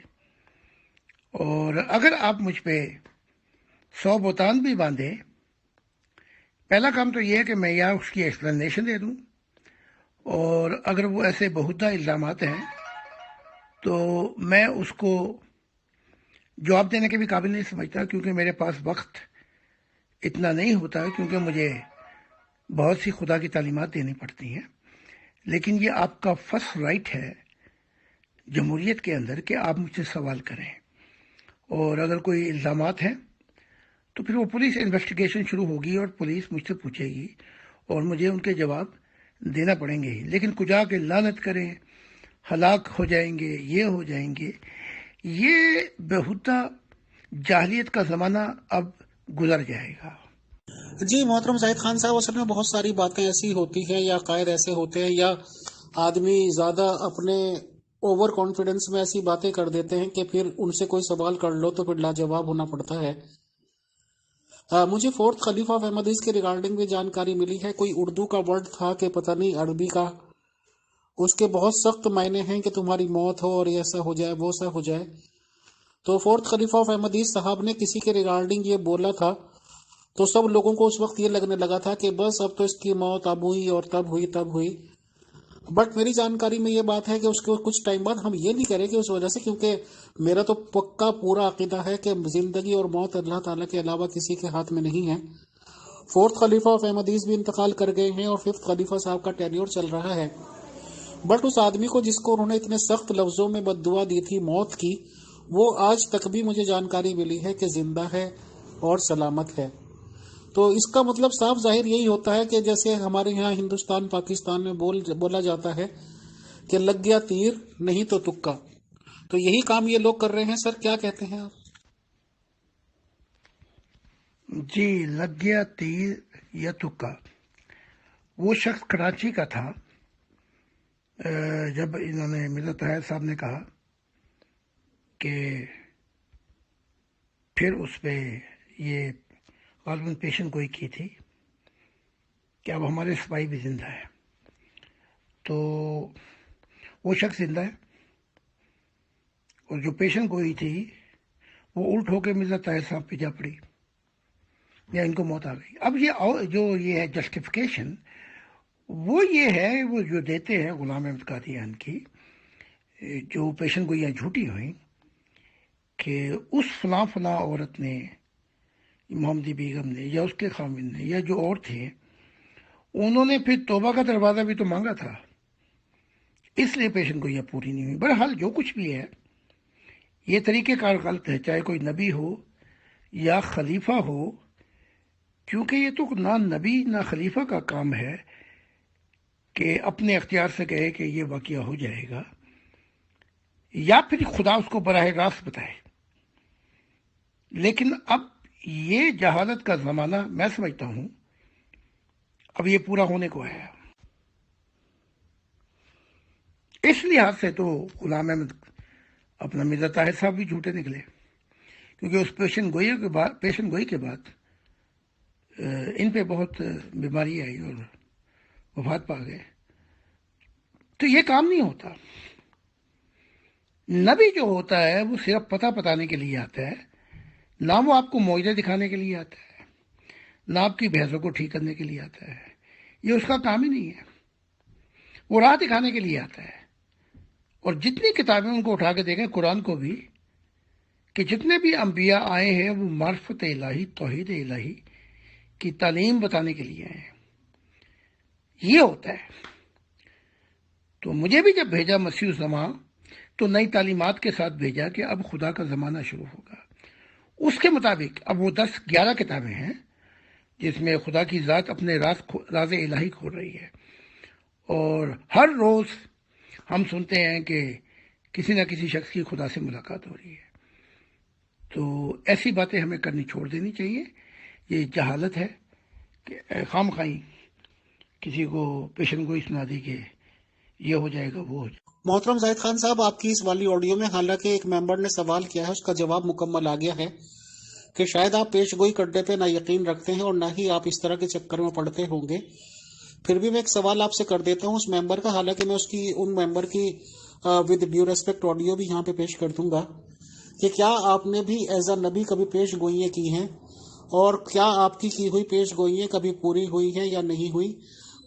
اور اگر آپ مجھ پہ 100 بہتان بھی باندھے، پہلا کام تو یہ ہے کہ میں یہاں اس کی ایکسپلینیشن دے دوں، اور اگر وہ ایسے بہتہ الزامات ہیں تو میں اس کو جواب دینے کے بھی قابل نہیں سمجھتا، کیونکہ میرے پاس وقت اتنا نہیں ہوتا، کیونکہ مجھے بہت سی خدا کی تعلیمات دینی پڑتی ہیں۔ لیکن یہ آپ کا فرسٹ رائٹ ہے جمہوریت کے اندر کہ آپ مجھ سے سوال کریں، اور اگر کوئی الزامات ہیں تو پھر وہ پولیس انویسٹیگیشن شروع ہوگی اور پولیس مجھ سے پوچھے گی اور مجھے ان کے جواب دینا پڑیں گے ہی۔ لیکن کجا کے لعنت کریں، ہلاک ہو جائیں گے، یہ ہو جائیں گے، یہ بہتہ جاہلیت کا زمانہ اب گزر جائے گا۔ جی محترم زاہد خان صاحب، اصل میں بہت ساری باتیں ایسی ہوتی ہیں یا عقائد ایسے ہوتے ہیں یا آدمی زیادہ اپنے اوور کانفیڈنس میں ایسی باتیں کر دیتے ہیں کہ پھر ان سے کوئی سوال کر لو تو پھر لاجواب ہونا پڑتا ہے۔ مجھے فورتھ خلیفہ آف احمدیز کے ریگارڈنگ بھی جانکاری ملی ہے، کوئی اردو کا ورڈ تھا کہ پتہ نہیں عربی کا، اس کے بہت سخت معنی ہیں کہ تمہاری موت ہو اور ایسا ہو جائے وہ سا ہو جائے۔ تو فورتھ خلیفہ آف احمدیز صاحب نے کسی کے ریگارڈنگ یہ بولا تھا تو سب لوگوں کو اس وقت یہ لگنے لگا تھا کہ بس اب تو اس کی موت اب ہوئی اور تب ہوئی۔ بٹ میری جانکاری میں یہ بات ہے کہ اس کے کچھ ٹائم بعد ہم یہ نہیں کریں کہ اس وجہ سے، کیونکہ میرا تو پکا پورا عقیدہ ہے کہ زندگی اور موت اللہ تعالیٰ کے علاوہ کسی کے ہاتھ میں نہیں ہے۔ فورتھ خلیفہ آف احمدیز بھی انتقال کر گئے ہیں اور ففتھ خلیفہ صاحب کا ٹینیور چل رہا ہے، بٹ اس آدمی کو جس کو انہوں نے اتنے سخت لفظوں میں بد دعا دی تھی موت کی، وہ آج تک بھی مجھے جانکاری ملی ہے کہ زندہ ہے اور سلامت ہے۔ تو اس کا مطلب صاف ظاہر یہی ہوتا ہے کہ جیسے ہمارے یہاں ہندوستان پاکستان میں بولا جاتا ہے کہ لگ گیا تیر نہیں تو تکا، تو یہی کام یہ لوگ کر رہے ہیں۔ سر کیا کہتے ہیں آپ؟ جی، لگ گیا تیر یا تکا۔ وہ شخص کراچی کا تھا، جب انہوں نے مرزا طاہر صاحب نے کہا کہ پھر اس پہ یہ غالباً پیشن گوئی کی تھی کہ اب ہمارے سپاہی بھی زندہ ہے، تو وہ شخص زندہ ہے، اور جو پیشن گوئی تھی وہ الٹ ہو کے مرزا طاہر صاحب پہ جا پڑی، یا ان کو موت آ گئی۔ اب یہ جو یہ ہے جسٹیفیکیشن، وہ یہ ہے، وہ جو دیتے ہیں غلام احمد قادیان کی جو پیشن گوئیاں جھوٹی ہوئیں کہ اس فلاں عورت نے، محمدی بیگم نے یا اس کے خامن نے یا جو اور تھے، انہوں نے پھر توبہ کا دروازہ بھی تو مانگا تھا، اس لیے پیشن گوئیاں پوری نہیں ہوئی۔ بہرحال جو کچھ بھی ہے، یہ طریقہ کار غلط ہے، چاہے کوئی نبی ہو یا خلیفہ ہو، کیونکہ یہ تو نہ نبی نہ خلیفہ کا کام ہے کہ اپنے اختیار سے کہے کہ یہ واقعہ ہو جائے گا، یا پھر خدا اس کو براہ راست بتائے۔ لیکن اب یہ جہالت کا زمانہ میں سمجھتا ہوں اب یہ پورا ہونے کو ہے۔ اس لحاظ سے تو غلام احمد اپنا مرزا طاہر صاحب بھی جھوٹے نکلے، کیونکہ اس پیشن گوئی کے بعد ان پہ بہت بیماری آئی اور وفات پا گئے۔ تو یہ کام نہیں ہوتا۔ نبی جو ہوتا ہے وہ صرف پتہ بتانے کے لیے آتا ہے، نہ وہ آپ کو معجزے دکھانے کے لیے آتا ہے، نہ آپ کی بحثوں کو ٹھیک کرنے کے لیے آتا ہے، یہ اس کا کام ہی نہیں ہے۔ وہ راہ دکھانے کے لیے آتا ہے۔ اور جتنی کتابیں ان کو اٹھا کے دیکھیں، قرآن کو بھی، کہ جتنے بھی انبیاء آئے ہیں وہ معرفت الہی، توحید الہی کی تعلیم بتانے کے لیے آئے ہیں۔ یہ ہوتا ہے۔ تو مجھے بھی جب بھیجا مسیح الزمان تو نئی تعلیمات کے ساتھ بھیجا کہ اب خدا کا زمانہ شروع ہوگا۔ اس کے مطابق اب وہ 11 کتابیں ہیں جس میں خدا کی ذات اپنے راز الہی کھول رہی ہے، اور ہر روز ہم سنتے ہیں کہ کسی نہ کسی شخص کی خدا سے ملاقات ہو رہی ہے۔ تو ایسی باتیں ہمیں کرنی چھوڑ دینی چاہیے۔ یہ جہالت ہے کہ خام خواہی کسی کو پیشن گوئی سنا دی کہ یہ ہو جائے گا، وہ ہو جائے گا۔ محترم زاہد خان صاحب، آپ کی اس والی آڈیو میں حالانکہ ایک ممبر نے سوال کیا ہے، اس کا جواب مکمل آ گیا ہے کہ شاید آپ پیش گوئی کرنے پہ نہ یقین رکھتے ہیں اور نہ ہی آپ اس طرح کے چکر میں پڑتے ہوں گے۔ پھر بھی میں ایک سوال آپ سے کر دیتا ہوں اس ممبر کا، حالانکہ میں ان ممبر کی ود ڈیو ریسپیکٹ آڈیو بھی یہاں پہ پیش کر دوں گا کہ کیا آپ نے بھی ایز اے نبی کبھی پیش گوئیاں کی ہیں، اور کیا آپ کی ہوئی پیش گوئیاں کبھی پوری ہوئی ہیں یا نہیں ہوئی؟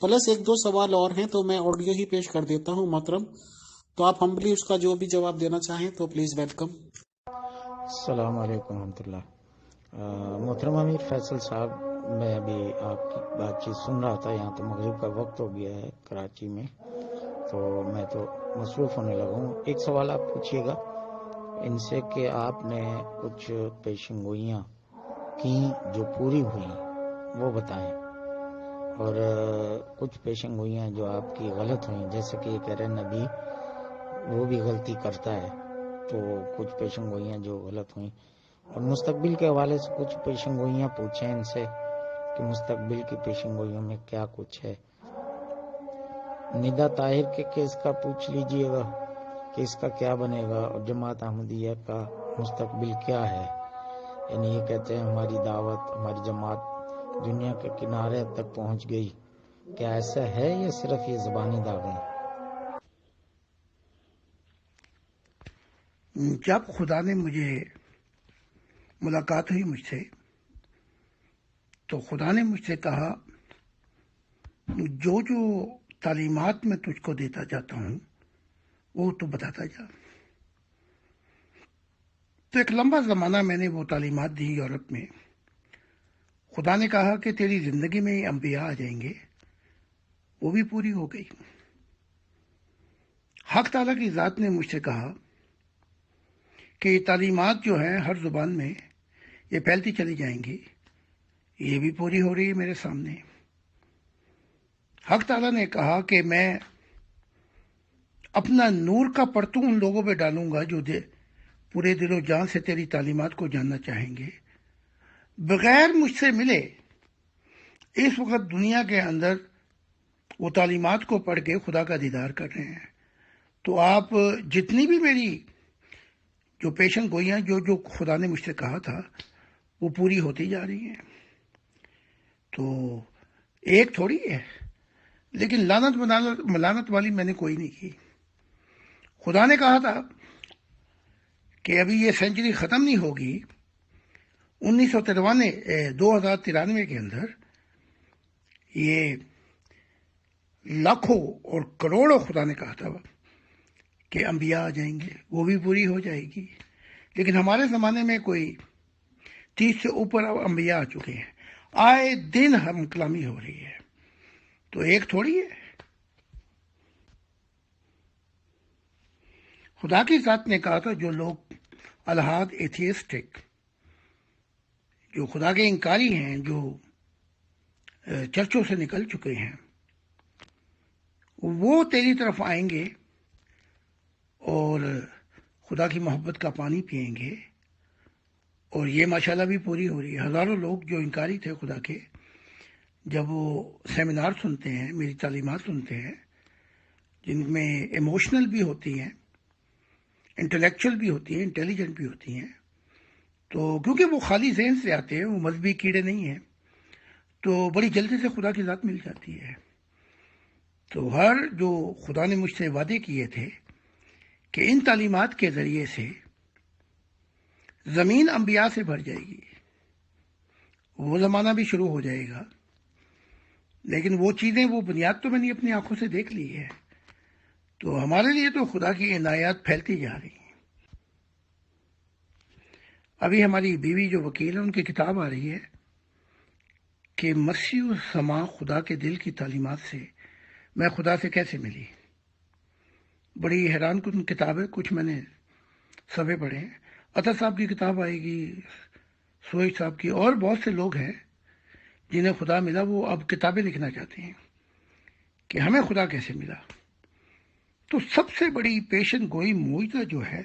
پلس ایک دو سوال اور ہیں تو میں آڈیو ہی پیش کر دیتا ہوں محترم، تو آپ ہمبلی اس کا جو بھی جواب دینا چاہیں تو پلیز ویلکم۔ السلام علیکم ورحمۃ اللہ۔ محترم امیر فیصل صاحب، میں ابھی آپ کی بات چیت سن رہا تھا، یہاں تو مغرب کا وقت ہو گیا ہے کراچی میں، تو میں تو مصروف ہونے لگا ہوں۔ ایک سوال آپ پوچھیے گا ان سے کہ آپ نے کچھ پیشن گوئیاں کی جو پوری ہوئی وہ بتائیں، اور کچھ پیشن گوئیاں جو آپ کی غلط ہوئیں، جیسے کہ یہ کہہ رہے نبی وہ بھی غلطی کرتا ہے، تو کچھ پیشن گوئیاں جو غلط ہوئیں، اور مستقبل کے حوالے سے کچھ پیشن گوئیاں پوچھیں ان سے کہ مستقبل کی پیشن گوئیوں میں کیا کچھ ہے۔ ندا طاہر کے کیس کا پوچھ لیجئے گا کہ اس کا کیا بنے گا، اور جماعت احمدیہ کا مستقبل کیا ہے۔ یعنی یہ کہتے ہیں ہماری دعوت، ہماری جماعت دنیا کے کنارے تک پہنچ گئی، کیا ایسا ہے یا صرف یہ زبانی دعوے ہیں؟ جب خدا نے ملاقات ہوئی مجھ سے، تو خدا نے مجھ سے کہا جو تعلیمات میں تجھ کو دیتا جاتا ہوں وہ تو بتاتا جا۔ تو ایک لمبا زمانہ میں نے وہ تعلیمات دی یورپ میں۔ خدا نے کہا کہ تیری زندگی میں انبیاء آ جائیں گے، وہ بھی پوری ہو گئی۔ حق تعالیٰ کی ذات نے مجھ سے کہا کہ یہ تعلیمات جو ہیں ہر زبان میں یہ پھیلتی چلی جائیں گی، یہ بھی پوری ہو رہی ہے میرے سامنے۔ حق تعالیٰ نے کہا کہ میں اپنا نور کا پرتو ان لوگوں پہ ڈالوں گا جو پورے دل و جان سے تیری تعلیمات کو جاننا چاہیں گے، بغیر مجھ سے ملے۔ اس وقت دنیا کے اندر وہ تعلیمات کو پڑھ کے خدا کا دیدار کر رہے ہیں۔ تو آپ جتنی بھی میری جو پیشن گوئیاں جو خدا نے مجھ سے کہا تھا وہ پوری ہوتی جا رہی ہیں۔ تو ایک تھوڑی ہے، لیکن لعنت ملانت والی میں نے کوئی نہیں کی۔ خدا نے کہا تھا کہ ابھی یہ سینچری ختم نہیں ہوگی، 2093 کے اندر یہ لاکھوں اور کروڑوں خدا نے کہا تھا کہ انبیاء آ جائیں گے، وہ بھی پوری ہو جائے گی۔ لیکن ہمارے زمانے میں کوئی 30 سے اوپر انبیاء آ چکے ہیں، آئے دن ہم کلامی ہو رہی ہے، تو ایک تھوڑی ہے۔ خدا کی ذات نے کہا تھا جو لوگ الحاد ایتھیسٹک، جو خدا کے انکاری ہیں، جو چرچوں سے نکل چکے ہیں، وہ تیری طرف آئیں گے اور خدا کی محبت کا پانی پئیں گے، اور یہ ماشاءاللہ بھی پوری ہو رہی ہے۔ ہزاروں لوگ جو انکاری تھے خدا کے، جب وہ سیمینار سنتے ہیں، میری تعلیمات سنتے ہیں، جن میں ایموشنل بھی ہوتی ہیں، انٹلیکچوئل بھی ہوتی ہیں، انٹیلیجنٹ بھی ہوتی ہیں، تو کیونکہ وہ خالی ذہن سے آتے ہیں، وہ مذہبی کیڑے نہیں ہیں، تو بڑی جلدی سے خدا کی ذات مل جاتی ہے۔ تو ہر جو خدا نے مجھ سے وعدے کیے تھے کہ ان تعلیمات کے ذریعے سے زمین انبیاء سے بھر جائے گی، وہ زمانہ بھی شروع ہو جائے گا۔ لیکن وہ چیزیں، وہ بنیاد تو میں نے اپنی آنکھوں سے دیکھ لی ہے، تو ہمارے لیے تو خدا کی عنایات پھیلتی جا رہی ہیں۔ ابھی ہماری بیوی جو وکیل ہے، ان کی کتاب آ رہی ہے کہ مسیح السماء خدا کے دل کی تعلیمات سے میں خدا سے کیسے ملی۔ بڑی حیران کن کتاب ہے، کچھ میں نے صفحے پڑھے ہیں۔ عطا صاحب کی کتاب آئے گی، سویش صاحب کی، اور بہت سے لوگ ہیں جنہیں خدا ملا وہ اب کتابیں لکھنا چاہتے ہیں کہ ہمیں خدا کیسے ملا۔ تو سب سے بڑی پیشن گوئی معجزہ جو ہے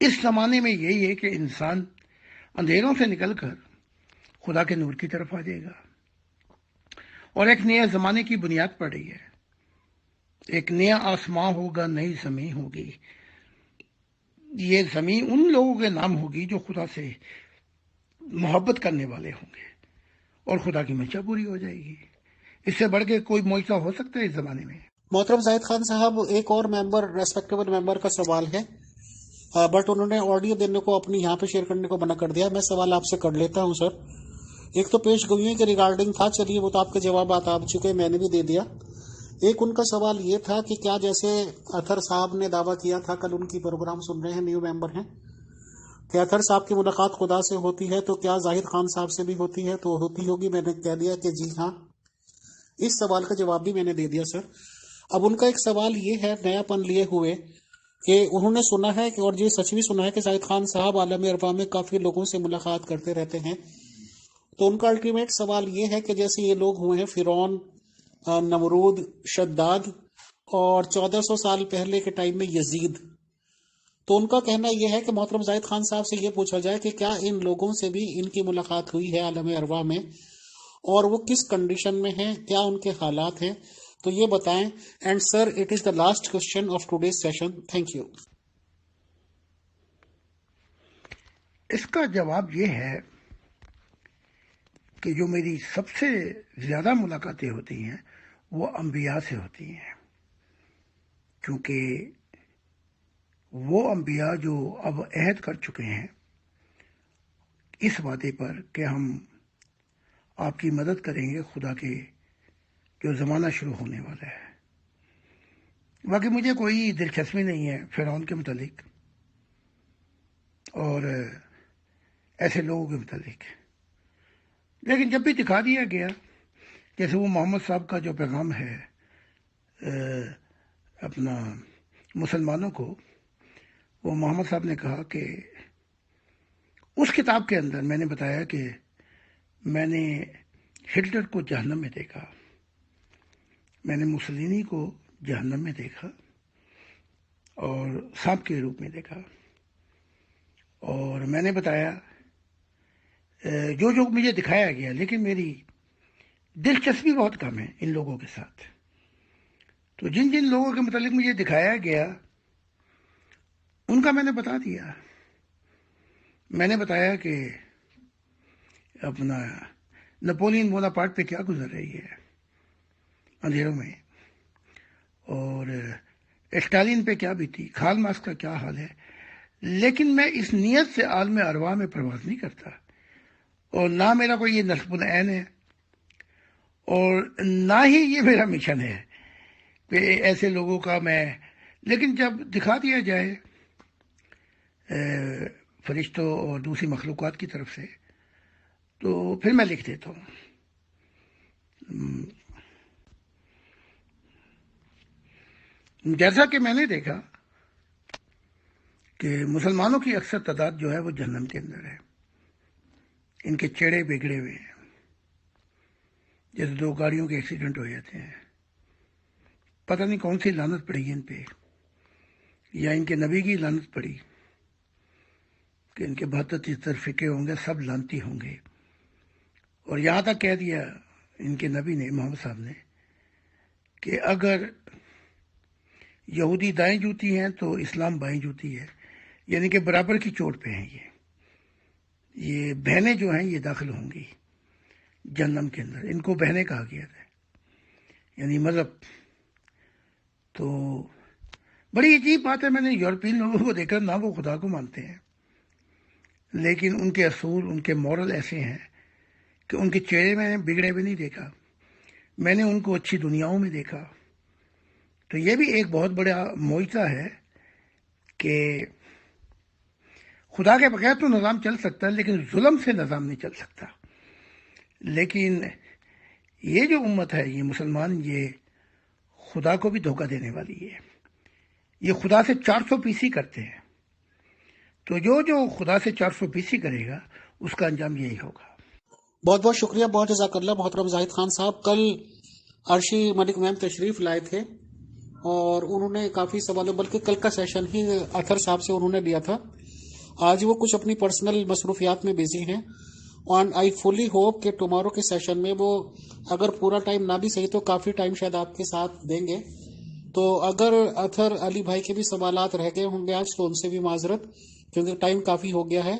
اس زمانے میں یہی ہے کہ انسان اندھیروں سے نکل کر خدا کے نور کی طرف آ جائے گا، اور ایک نئے زمانے کی بنیاد پڑ رہی ہے۔ ایک نیا آسمان ہوگا، نئی زمین ہوگی۔ یہ زمین ان لوگوں کے نام ہوگی جو خدا سے محبت کرنے والے ہوں گے، اور خدا کی منشا پوری ہو جائے گی۔ اس سے بڑھ کے کوئی معجزہ ہو سکتا ہے اس زمانے میں؟ محترم زاہد خان صاحب، ایک اور ریسپیکٹیبل ممبر کا سوال ہے، بٹ انہوں نے آڈیو دینے کو اپنی یہاں پہ شیئر کرنے کو منع کر دیا۔ میں سوال آپ سے کر لیتا ہوں سر۔ ایک تو پیش گوئیوں کے ریگارڈنگ تھا، چلیے وہ تو آپ کے جوابات آ چکے، میں نے بھی دے دیا۔ ایک ان کا سوال یہ تھا کہ کیا جیسے اطہر صاحب نے دعویٰ کیا تھا، کل ان کی پروگرام سن رہے ہیں، نیو ممبر ہیں، کہ اطہر صاحب کی ملاقات خدا سے ہوتی ہے، تو کیا زاہد خان صاحب سے بھی ہوتی ہے؟ تو ہوتی ہوگی۔ میں نے کہہ دیا کہ جی ہاں، اس سوال کا جواب بھی میں نے دے دیا سر۔ اب ان کا ایک سوال یہ ہے نیا پن لیے ہوئے کہ انہوں نے سنا ہے اور یہ سچ بھی سنا ہے کہ زاہد خان صاحب عالم ارواح میں کافی لوگوں سے ملاقات کرتے رہتے ہیں۔ تو ان کا الٹیمیٹ سوال یہ ہے کہ جیسے یہ لوگ ہوئے ہیں فرعون، نمرود، شداد، اور 1400 سال پہلے کے ٹائم میں یزید، تو ان کا کہنا یہ ہے کہ محترم زاہد خان صاحب سے یہ پوچھا جائے کہ کیا ان لوگوں سے بھی ان کی ملاقات ہوئی ہے عالم ارواح میں، اور وہ کس کنڈیشن میں ہیں، کیا ان کے حالات ہیں، تو یہ بتائیں۔ And sir, it is the last question of today's session. Thank you. اس کا جواب یہ ہے کہ جو میری سب سے زیادہ ملاقاتیں ہوتی ہیں وہ انبیاء سے ہوتی ہیں، کیونکہ وہ انبیاء جو اب عہد کر چکے ہیں اس وعدے پر کہ ہم آپ کی مدد کریں گے خدا کے جو زمانہ شروع ہونے والا ہے۔ باقی مجھے کوئی دلچسپی نہیں ہے فرعون کے متعلق اور ایسے لوگوں کے متعلق، لیکن جب بھی دکھا دیا گیا، جیسے وہ محمد صاحب کا جو پیغام ہے اپنا مسلمانوں کو، وہ محمد صاحب نے کہا کہ اس کتاب کے اندر میں نے بتایا کہ میں نے ہٹلر کو جہنم میں دیکھا، میں نے مسولینی کو جہنم میں دیکھا اور سانپ کے روپ میں دیکھا، اور میں نے بتایا جو مجھے دکھایا گیا، لیکن میری دلچسپی بہت کم ہے ان لوگوں کے ساتھ۔ تو جن جن لوگوں کے متعلق مجھے دکھایا گیا ان کا میں نے بتا دیا۔ میں نے بتایا کہ اپنا نپولین بوناپارٹ پہ کیا گزر رہی ہے اندھیروں میں، اور اسٹالین پہ کیا بیتی، کارل مارکس کا کیا حال ہے، لیکن میں اس نیت سے عالم ارواح میں پرواز نہیں کرتا، اور نہ میرا کوئی یہ نصب العین ہے، اور نہ ہی یہ میرا مشن ہے کہ ایسے لوگوں کا میں، لیکن جب دکھا دیا جائے فرشتوں اور دوسری مخلوقات کی طرف سے تو پھر میں لکھ دیتا ہوں۔ جیسا کہ میں نے دیکھا کہ مسلمانوں کی اکثر تعداد جو ہے وہ جہنم کے اندر ہے، ان کے چہرے بگڑے ہوئے ہیں، جیسے دو گاڑیوں کے ایکسیڈنٹ ہو جاتے ہیں، پتہ نہیں کون سی لعنت پڑی ان پہ، یا ان کے نبی کی لعنت پڑی کہ ان کے 72 فقے ہوں گے، سب لعنتی ہوں گے، اور یہاں تک کہہ دیا ان کے نبی نے، محمد صاحب نے، کہ اگر یہودی دائیں جوتی ہیں تو اسلام بائیں جوتی ہے، یعنی کہ برابر کی چوٹ پہ ہیں یہ بہنیں جو ہیں یہ داخل ہوں گی جہنم کے اندر، ان کو بہنیں کہا گیا تھا، یعنی مذہب۔ تو بڑی عجیب بات ہے، میں نے یورپین لوگوں کو دیکھا، نہ وہ خدا کو مانتے ہیں، لیکن ان کے اصول، ان کے مورل ایسے ہیں کہ ان کے چہرے میں بگڑے بھی نہیں دیکھا، میں نے ان کو اچھی دنیاؤں میں دیکھا۔ تو یہ بھی ایک بہت بڑا معجزہ ہے کہ خدا کے بغیر تو نظام چل سکتا ہے، لیکن ظلم سے نظام نہیں چل سکتا۔ لیکن یہ جو امت ہے، یہ مسلمان، یہ خدا کو بھی دھوکہ دینے والی ہے، یہ خدا سے 400 کرتے ہیں، تو جو خدا سے 400 کرے گا اس کا انجام یہی ہوگا۔ بہت بہت شکریہ، بہت جزاک اللہ محترم زاہد خان صاحب. کل عرشی ملک میم تشریف لائے تھے اور انہوں نے کافی سوالوں، بلکہ کل کا سیشن ہی اطہر صاحب سے انہوں نے لیا تھا. آج وہ کچھ اپنی پرسنل مصروفیات میں بزی ہیں، اور آئی فلی ہوپ کہ ٹمارو کے سیشن میں وہ اگر پورا ٹائم نہ بھی صحیح تو کافی ٹائم شاید آپ کے ساتھ دیں گے. تو اگر اطہر علی بھائی کے بھی سوالات رہ گئے ہوں گے آج تو ان سے بھی معذرت، کیونکہ ٹائم کافی ہو گیا ہے.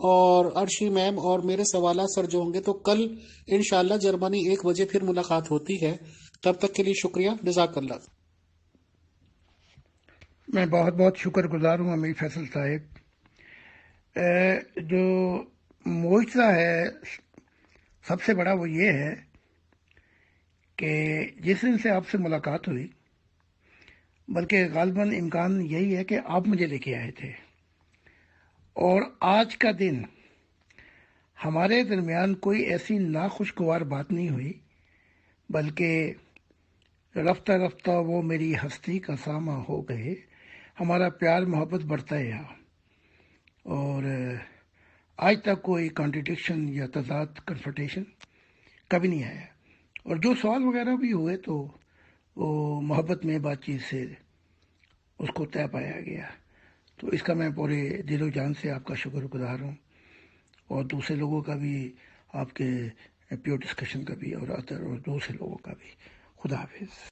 اور عرشی میم اور میرے سوالات سر جو ہوں گے تو کل انشاءاللہ جرمنی 1 بجے پھر ملاقات ہوتی ہے. تب تک کے لیے شکریہ، جزاک اللہ. میں بہت بہت شکر گزار ہوں امیر فیصل صاحب. جو معجزہ ہے سب سے بڑا وہ یہ ہے کہ جس دن سے آپ سے ملاقات ہوئی، بلکہ غالباً امکان یہی ہے کہ آپ مجھے لے کے آئے تھے، اور آج کا دن ہمارے درمیان کوئی ایسی ناخوشگوار بات نہیں ہوئی، بلکہ رفتہ رفتہ وہ میری ہستی کا سامہ ہو گئے. ہمارا پیار محبت بڑھتا رہا، اور آج تک کوئی کانٹرڈکشن یا تضاد کنفرٹیشن کبھی نہیں آیا. اور جو سوال وغیرہ بھی ہوئے تو وہ محبت میں بات چیت سے اس کو طے پایا گیا. تو اس کا میں پورے دل و جان سے آپ کا شکر گزار ہوں، اور دوسرے لوگوں کا بھی، آپ کے پیور ڈسکشن کا بھی، اور ادر اور دوسرے لوگوں کا بھی. خدا حافظ.